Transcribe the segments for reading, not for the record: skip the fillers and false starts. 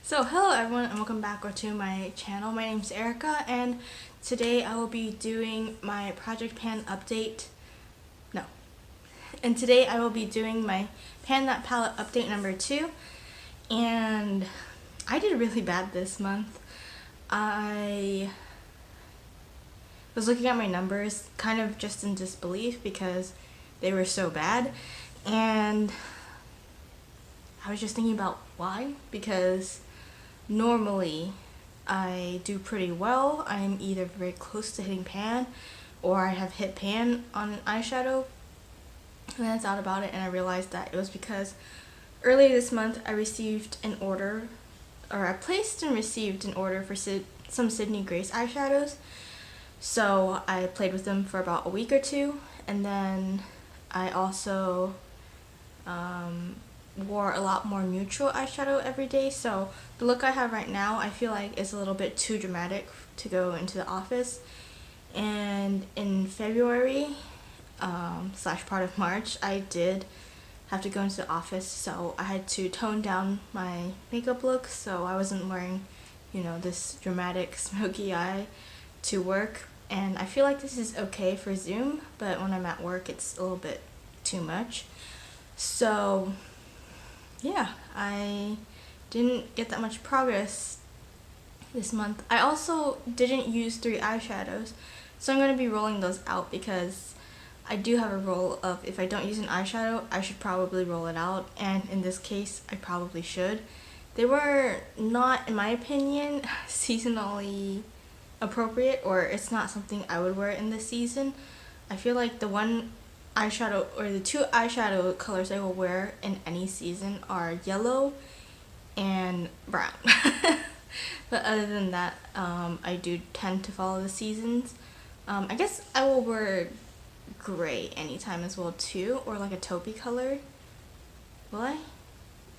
So hello everyone and welcome back to my channel. My name is Erica and today I will be doing my project pan update. Today I will be doing my pan that palette update number 2, and I did really bad this month. I was looking at my numbers kind of just in disbelief because they were so bad, and I was just thinking about why, because normally I do pretty well. I'm either very close to hitting pan or I have hit pan on an eyeshadow, and that's out about it. And I realized that it was because earlier this month I received an order, or I placed and received an order for some Sydney Grace eyeshadows. So I played with them for about a week or two, and then I also wore a lot more neutral eyeshadow every day. So the look I have right now, I feel like is a little bit too dramatic to go into the office. And in February slash part of March, I did have to go into the office, so I had to tone down my makeup look, so I wasn't wearing, this dramatic smoky eye to work. And I feel like this is okay for Zoom, but when I'm at work it's a little bit too much. So yeah, I didn't get that much progress this month. I also didn't use 3 eyeshadows, so I'm going to be rolling those out because I do have a rule of if I don't use an eyeshadow, I should probably roll it out, and in this case, I probably should. They were not, in my opinion, seasonally appropriate, or it's not something I would wear in this season. I feel like the one eyeshadow, or the 2 eyeshadow colors I will wear in any season are yellow and brown. But other than that, I do tend to follow the seasons. I guess I will wear gray anytime as well too, or like a taupey color. Will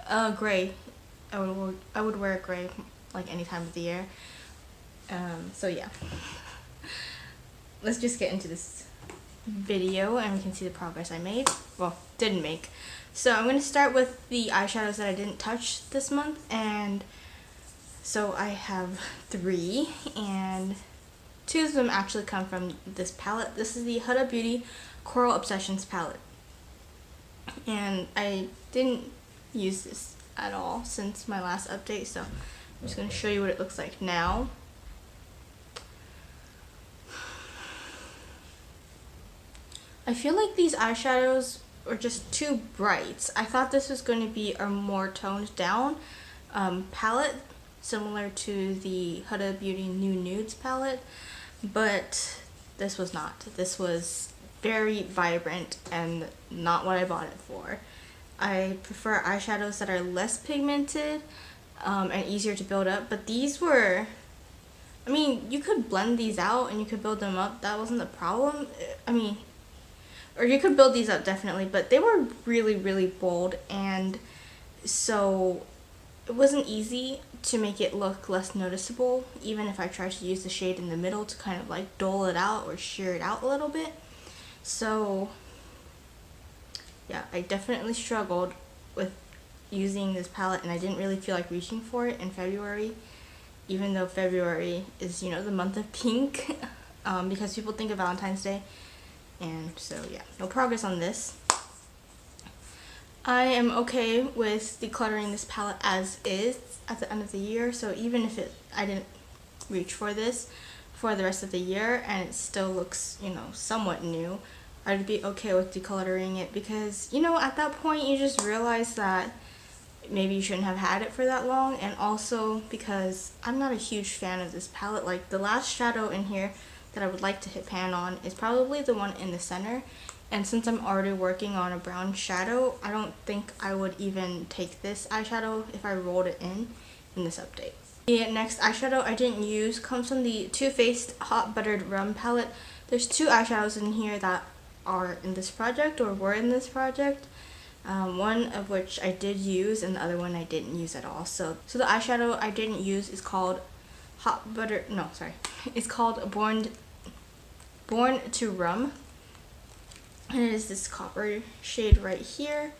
I? Gray. I would wear gray like any time of the year. So yeah. Let's just get into this video and we can see the progress I made. Well, didn't make. So I'm going to start with the eyeshadows that I didn't touch this month, and so I have 3, and 2 of them actually come from this palette. This is the Huda Beauty Coral Obsessions palette, and I didn't use this at all since my last update, so I'm just going to show you what it looks like now. I feel like these eyeshadows are just too bright. I thought this was going to be a more toned down palette, similar to the Huda Beauty New Nudes palette, but this was not. This was very vibrant and not what I bought it for. I prefer eyeshadows that are less pigmented and easier to build up, but these were, I mean, you could blend these out and you could build them up. That wasn't the problem. Or you could build these up definitely, but they were really, really bold, and so it wasn't easy to make it look less noticeable, even if I tried to use the shade in the middle to kind of like dull it out or sheer it out a little bit. So yeah, I definitely struggled with using this palette, and I didn't really feel like reaching for it in February, even though February is, the month of pink, because people think of Valentine's Day. And so yeah, no progress on this. I am okay with decluttering this palette as is at the end of the year, so even if I didn't reach for this for the rest of the year and it still looks, somewhat new, I'd be okay with decluttering it, because, at that point you just realize that maybe you shouldn't have had it for that long, and also because I'm not a huge fan of this palette. Like, the last shadow in here that I would like to hit pan on is probably the one in the center, and since I'm already working on a brown shadow, I don't think I would even take this eyeshadow if I rolled it in this update. The next eyeshadow I didn't use comes from the Too Faced Hot Buttered Rum palette. There's 2 eyeshadows in here that are in this project, or were in this project, one of which I did use and the other one I didn't use at all. So the eyeshadow I didn't use is called it's called Born to Rum, and it is this copper shade right here.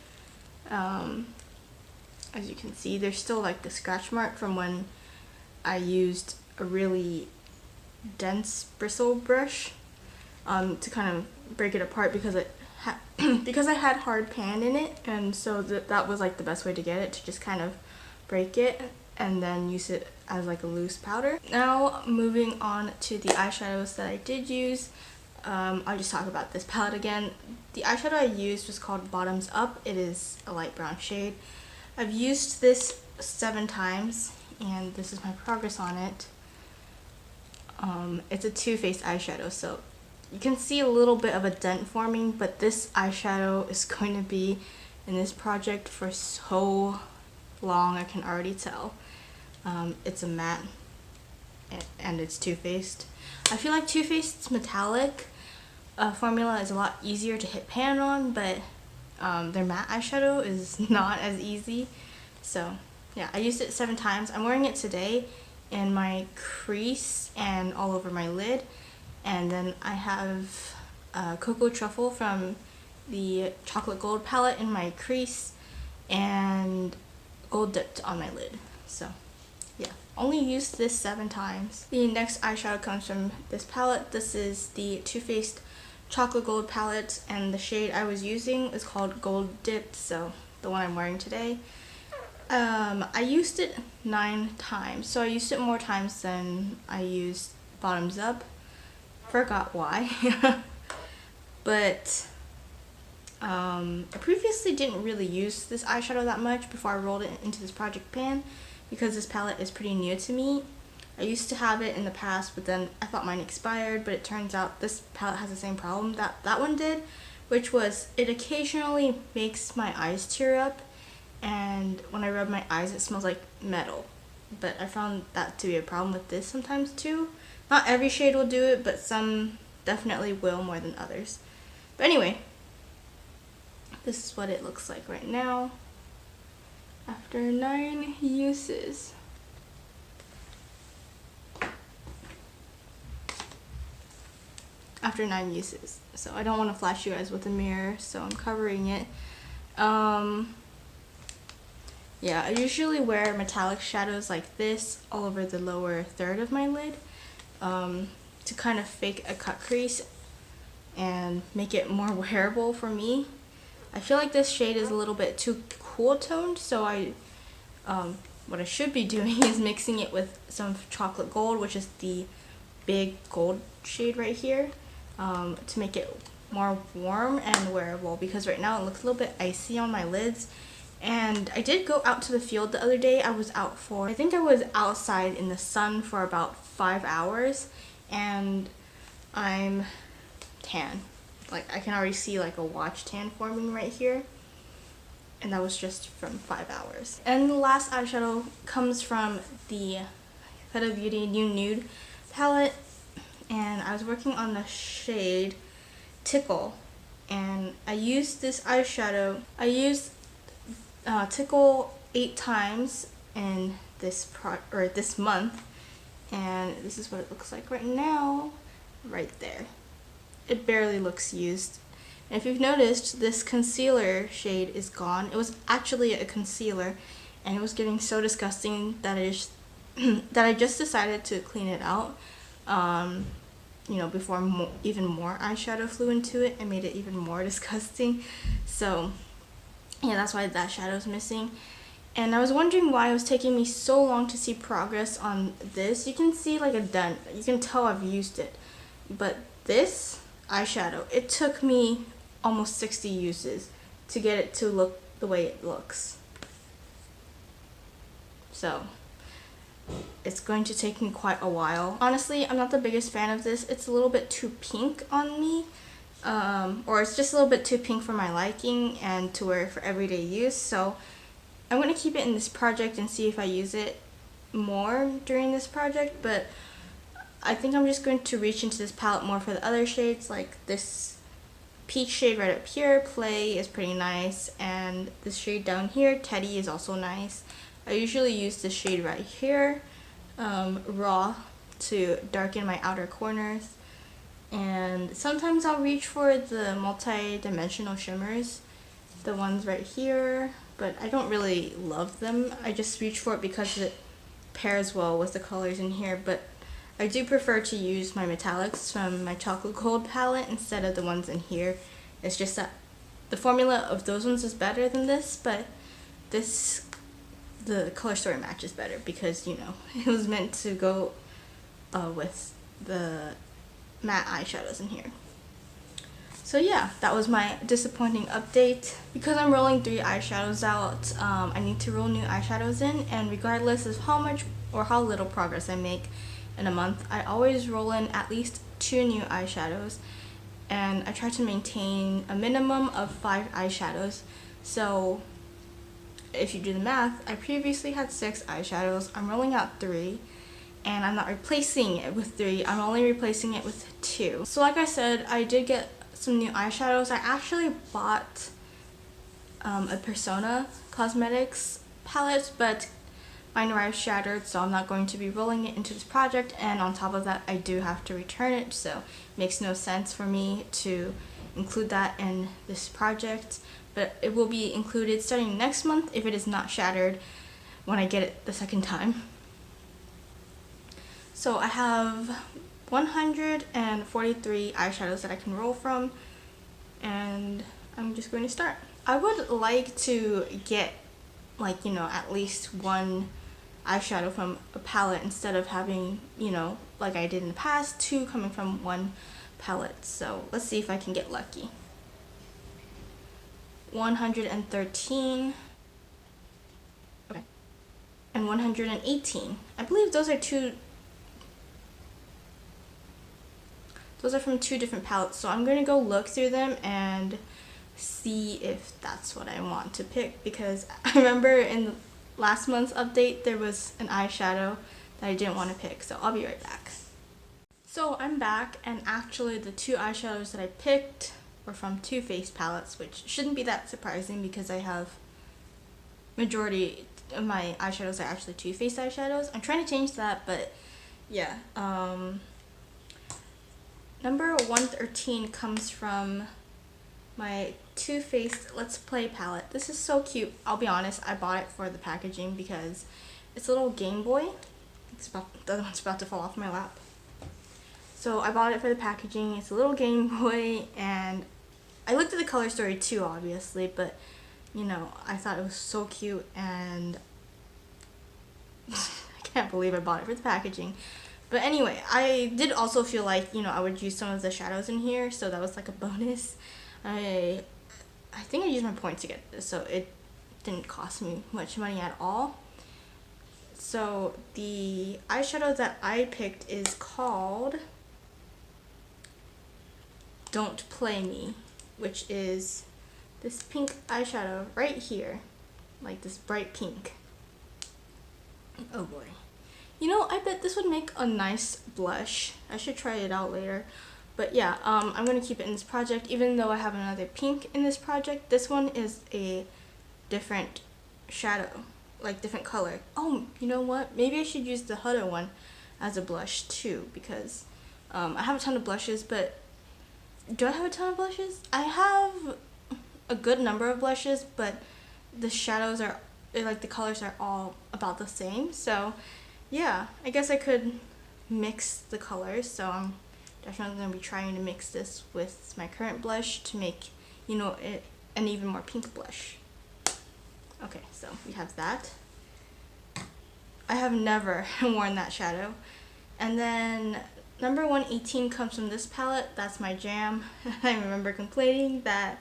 as you can see, there's still like the scratch mark from when I used a really dense bristle brush to kind of break it apart because it because I had hard pan in it, and so that was like the best way to get it, to just kind of break it and then use it as like a loose powder. Now moving on to the eyeshadows that I did use. I'll just talk about this palette again. The eyeshadow I used was called Bottoms Up. It is a light brown shade. I've used this 7 times and this is my progress on it. It's a Too Faced eyeshadow, so you can see a little bit of a dent forming, but this eyeshadow is going to be in this project for so long, I can already tell. It's a matte and it's Too Faced. I feel like Too Faced's metallic formula is a lot easier to hit pan on, but their matte eyeshadow is not as easy. So yeah, I used it 7 times. I'm wearing it today in my crease and all over my lid. And then I have Cocoa Truffle from the Chocolate Gold palette in my crease and Gold Dipped on my lid. So yeah, only used this 7 times. The next eyeshadow comes from this palette. This is the Too Faced Chocolate Gold palette, and the shade I was using is called Gold Dipped, so the one I'm wearing today. I used it 9 times, so I used it more times than I used Bottoms Up. Forgot why. But I previously didn't really use this eyeshadow that much before I rolled it into this project pan, because this palette is pretty new to me. I used to have it in the past, but then I thought mine expired, but it turns out this palette has the same problem that one did, which was it occasionally makes my eyes tear up, and when I rub my eyes it smells like metal. But I found that to be a problem with this sometimes too. Not every shade will do it, but some definitely will more than others. But anyway, this is what it looks like right now after 9 uses. After 9 uses. So I don't want to flash you guys with a mirror, so I'm covering it. Yeah, I usually wear metallic shadows like this all over the lower third of my lid to kind of fake a cut crease and make it more wearable for me. I feel like this shade is a little bit too cool toned, so what I should be doing is mixing it with some chocolate gold, which is the big gold shade right here, to make it more warm and wearable, because right now it looks a little bit icy on my lids. And I did go out to the field the other day. I think I was outside in the sun for about 5 hours, and I'm tan. Like, I can already see like a watch tan forming right here, and that was just from 5 hours. And the last eyeshadow comes from the Huda Beauty New Nude palette, and I was working on the shade Tickle, and I used this eyeshadow. I used Tickle 8 times in this month, and this is what it looks like right now, right there. It barely looks used. And if you've noticed, this concealer shade is gone. It was actually a concealer, and it was getting so disgusting that I just decided to clean it out. You know, before even more eyeshadow flew into it and made it even more disgusting. So yeah, that's why that shadow's missing. And I was wondering why it was taking me so long to see progress on this. You can see like a dent. You can tell I've used it. But this eyeshadow, it took me almost 60 uses to get it to look the way it looks. So it's going to take me quite a while. Honestly, I'm not the biggest fan of this. It's a little bit too pink on me. Or it's just a little bit too pink for my liking and to wear for everyday use. So I'm going to keep it in this project and see if I use it more during this project. But I think I'm just going to reach into this palette more for the other shades, like this peach shade right up here, Play, is pretty nice, and this shade down here, Teddy, is also nice. I usually use this shade right here, Raw, to darken my outer corners, and sometimes I'll reach for the multi-dimensional shimmers, the ones right here, but I don't really love them. I just reach for it because it pairs well with the colors in here, but I do prefer to use my metallics from my chocolate gold palette instead of the ones in here. It's just that the formula of those ones is better than this, but the color story matches better because, you know, it was meant to go with the matte eyeshadows in here. So yeah, that was my disappointing update. Because I'm rolling 3 eyeshadows out, I need to roll new eyeshadows in, and regardless of how much or how little progress I make in a month, I always roll in at least 2 new eyeshadows, and I try to maintain a minimum of 5 eyeshadows. So if you do the math, I previously had 6 eyeshadows, I'm rolling out 3, and I'm not replacing it with 3, I'm only replacing it with 2. So like I said, I did get some new eyeshadows. I actually bought a Persona Cosmetics palette, but mine arrived shattered, so I'm not going to be rolling it into this project, and on top of that I do have to return it, so it makes no sense for me to include that in this project, but it will be included starting next month if it is not shattered when I get it the second time. So I have 143 eyeshadows that I can roll from, and I'm just going to start. I would like to get, like, you know, at least 1 eyeshadow from a palette instead of having, you know, like I did in the past, 2 coming from 1 palette. So let's see if I can get lucky. 113. Okay. And 118. I believe those are from 2 different palettes, so I'm going to go look through them and see if that's what I want to pick, because I remember in the last month's update there was an eyeshadow that I didn't want to pick, so I'll be right back. So I'm back, and actually the 2 eyeshadows that I picked were from Too Faced palettes, which shouldn't be that surprising because I have majority of my eyeshadows are actually Too Faced eyeshadows. I'm trying to change that, but yeah. Number 113 comes from my Too Faced Let's Play palette. This is so cute. I'll be honest, I bought it for the packaging because it's a little Game Boy. The other one's about to fall off my lap. So I bought it for the packaging. It's a little Game Boy, and I looked at the color story too, obviously, but you know, I thought it was so cute, and I can't believe I bought it for the packaging. But anyway, I did also feel like, you know, I would use some of the shadows in here, so that was like a bonus. I think I used my points to get this, so it didn't cost me much money at all. So the eyeshadow that I picked is called Don't Play Me, which is this pink eyeshadow right here, like this bright pink. Oh boy. You know, I bet this would make a nice blush. I should try it out later. But yeah, I'm going to keep it in this project, even though I have another pink in this project. This one is a different shadow, like different color. Oh, you know what? Maybe I should use the Huda one as a blush too, because I have a ton of blushes, but do I have a ton of blushes? I have a good number of blushes, but the shadows are, like the colors are all about the same. So yeah, I guess I could mix the colors, so I'm definitely going to be trying to mix this with my current blush to make, you know, an even more pink blush. Okay, so we have that. I have never worn that shadow. And then number 118 comes from this palette. That's my jam. I remember complaining that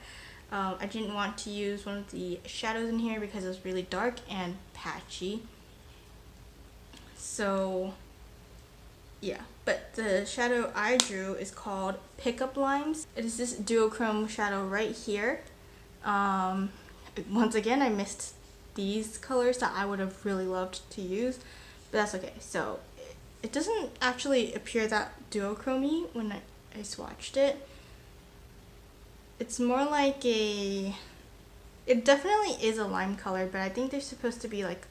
I didn't want to use one of the shadows in here because it was really dark and patchy. So yeah, but the shadow I drew is called Pickup Lines. It is this duochrome shadow right here. Once again, I missed these colors that I would have really loved to use, but that's okay. So it doesn't actually appear that duochrome-y when I swatched it. It's more like it definitely is a lime color, but I think there's supposed to be like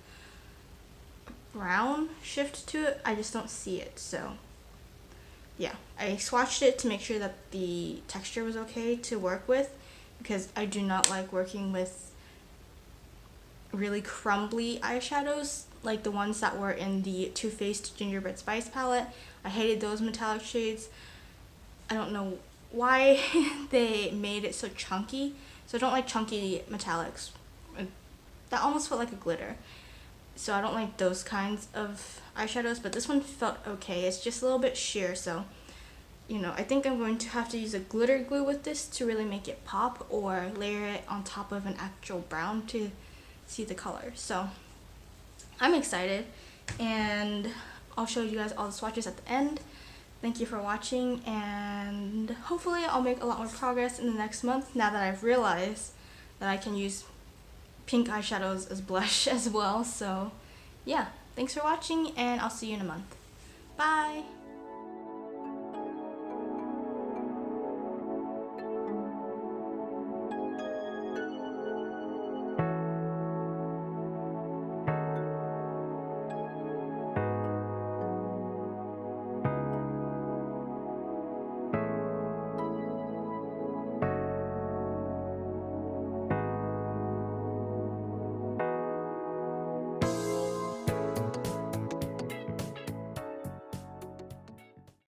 brown shift to it. I just don't see it. So yeah, I swatched it to make sure that the texture was okay to work with, because I do not like working with really crumbly eyeshadows, like the ones that were in the Too Faced Gingerbread Spice palette. I hated those metallic shades. I don't know why they made it so chunky. So I don't like chunky metallics. That almost felt like a glitter. So I don't like those kinds of eyeshadows, but this one felt okay. It's just a little bit sheer, so I think I'm going to have to use a glitter glue with this to really make it pop, or layer it on top of an actual brown to see the color. So I'm excited, and I'll show you guys all the swatches at the end. Thank you for watching, and hopefully I'll make a lot more progress in the next month now that I've realized that I can use pink eyeshadows as blush as well. So yeah, thanks for watching, and I'll see you in a month. Bye!